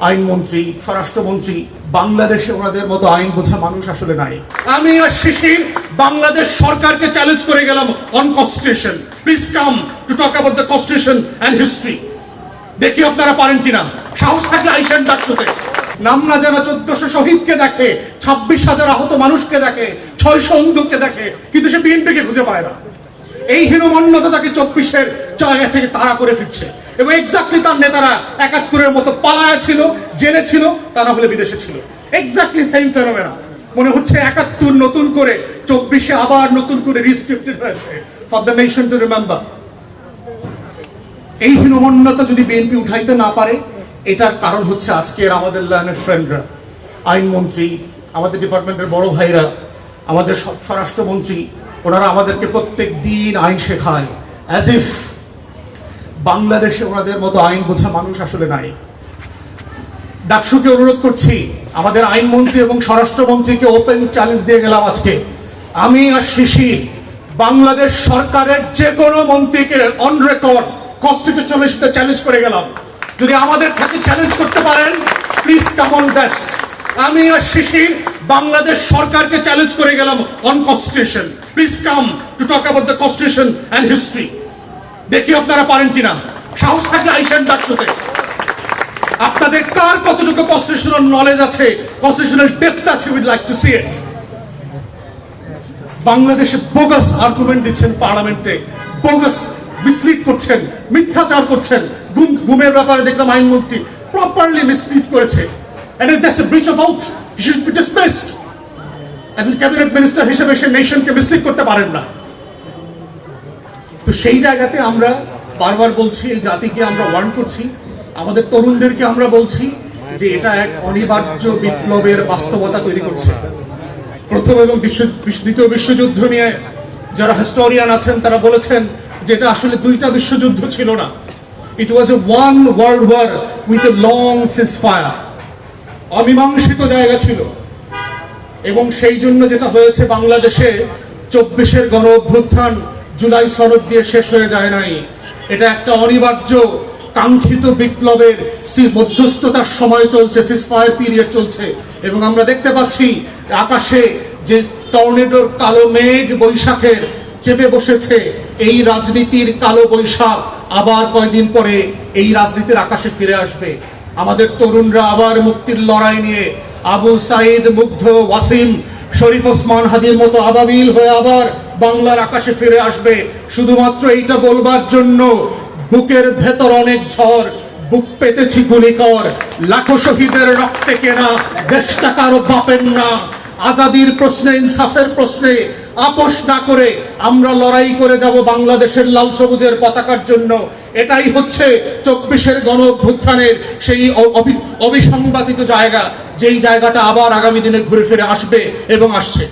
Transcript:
আইনমন্ত্রী, স্বরাষ্ট্রমন্ত্রী, বাংলাদেশে ওনাদের মতো আইন বোঝা মানুষ আসলে নাই। আমি আর শিশির বাংলাদেশ সরকারকে চ্যালেঞ্জ করে গেলাম on constitution. Please come to talk about the constitution and history. দেখি আপনারা পারেন কিনা। সাহস থাকলে আইসেন ডাকসুতে। নাম না জানা 1400 শহীদকে দেখে, 26,000 আহত মানুষকে দেখে, 600 অন্ধকে দেখে, কিন্তু সে বিএনপিকে খুঁজে পায় না। এই হীনমন্যতা তাকে 24-এর জায়গা থেকে তাড়া করে ফিরছে এবং এক্স্যাক্টলি তার নেতারা 71-এর মতো পালায়া ছিল, জেলে ছিল, তা না হলে বিদেশে ছিল। Exactly same phenomena. মনে হচ্ছে 71 নতুন করে 24-এ আবার নতুন করে রিস্ক্রিপ্টেড হয়েছে for the nation to remember. এই হীনমন্যতা যদি বিএনপি উঠাইতে না পারে, এটার কারণ হচ্ছে আজকের আমাদের লাইনের ফ্রেন্ডরা, আইনমন্ত্রী, আমাদের ডিপার্টমেন্টের বড় ভাইরা, আমাদের স্বরাষ্ট্রমন্ত্রী, ওনারা আমাদেরকে প্রত্যেক দিন আইন শেখায় অ্যাজ ইফ বাংলাদেশে ওনাদের মতো আইন বোঝা মানুষ আসলে নাই। ডাকসুকে অনুরোধ করছি, আমাদের আইনমন্ত্রী এবং স্বরাষ্ট্রমন্ত্রীকে ওপেন চ্যালেঞ্জ দিয়ে গেলাম আজকে। আমি আর শিশির বাংলাদেশ সরকারের যে কোনো মন্ত্রীকে অন রেকর্ড কনস্টিটিউশনালিস্টে চ্যালেঞ্জ করে গেলাম, যদি আমাদের থাকে চ্যালেঞ্জ করতে পারেন, প্লিজ কাম অন ডেস্ক। আমি আর শিশির বাংলাদেশ সরকারকে চ্যালেঞ্জ করে গেলাম on constitution. Please come to talk about the constitution and history. দেখি আপনারা পারেন কিনা। সাহস থাকলে আইসেন ডাকসুতে। আপনাদের কার কতটুকু কনস্টিটিউশনাল নলেজ আছে, কনস্টিটিউশনাল ডেপথ আছে, উইড লাইক টু সি ইট। বাংলাদেশে বোগাস আর্গুমেন্ট দিচ্ছেন পার্লামেন্টে, বোগাস মিসলিড করছেন, মিথ্যাচার করছেন। গুমের ব্যাপারে দেখলাম আইনমন্ত্রী প্রপারলি মিসলিড করেছে। And if that's a breach of oath, he should be dismissed. As a cabinet minister হিসেবে সে নেশনকে মিসলিড করতে পারেন না। তো সেই জায়গাতে আমরা বারবার বলছি, এই জাতিকে আমরা ওয়ার্ন করছি, আমাদের তরুণদেরকে আমরা বলছি যে এটা এক অনিবার্য বিপ্লবের বাস্তবতা তৈরি করছে। প্রথম এবং দ্বিতীয় বিশ্বযুদ্ধ নিয়ে যারা হিস্টোরিয়ান আছেন তারা বলেছেন যে এটা আসলে দুইটা বিশ্বযুদ্ধ ছিল না, it was a one world war with a long ceasefire. অমীমাংসিত জায়গা ছিল এবং সেই জন্য যেটা হয়েছে বাংলাদেশে 24-এর গণ অভ্যুত্থান জুলাই সনদ দিয়ে শেষ হয়ে যায় নাই। এটা একটা অনিবার্য কাঙ্ক্ষিত বিপ্লবের মধ্যস্থতার সময় চলছে, সিজফায়ার পিরিয়ড চলছে। এবং আমরা দেখতে পাচ্ছি আকাশে যে টর্নেডোর কালো মেঘ বৈশাখের চেপে বসেছে, এই রাজনীতির কালো বৈশাখ আবার কয়েকদিন পরে এই রাজনীতির আকাশে ফিরে আসবে। আমাদের তরুণরা আবার মুক্তির লড়াই নিয়ে আবু সাইদ, মুগ্ধ, ওয়াসিম, শরীফ ওসমান হাদির মতো আবাবিল হয়ে আবার বাংলার আকাশে ফিরে আসবে, শুধুমাত্র এইটা বলবার জন্য বুকের ভেতর অনেক ঝড়, বুক পেতেছি গুলিকর, লাখো শহীদের রক্তে কেনা দেশটা কারো বাপের না। আজাদির প্রশ্নে, ইনসাফের প্রশ্নে আপোষ না করে আমরা লড়াই করে যাব বাংলাদেশের লাল সবুজের পতাকার জন্য। এটাই হচ্ছে 24-এর গণ অভ্যুত্থানের সেই অবিসংবাদিত জায়গা, যেই জায়গাটা আবার আগামী দিনে ঘুরে ফিরে আসবে এবং আসছে।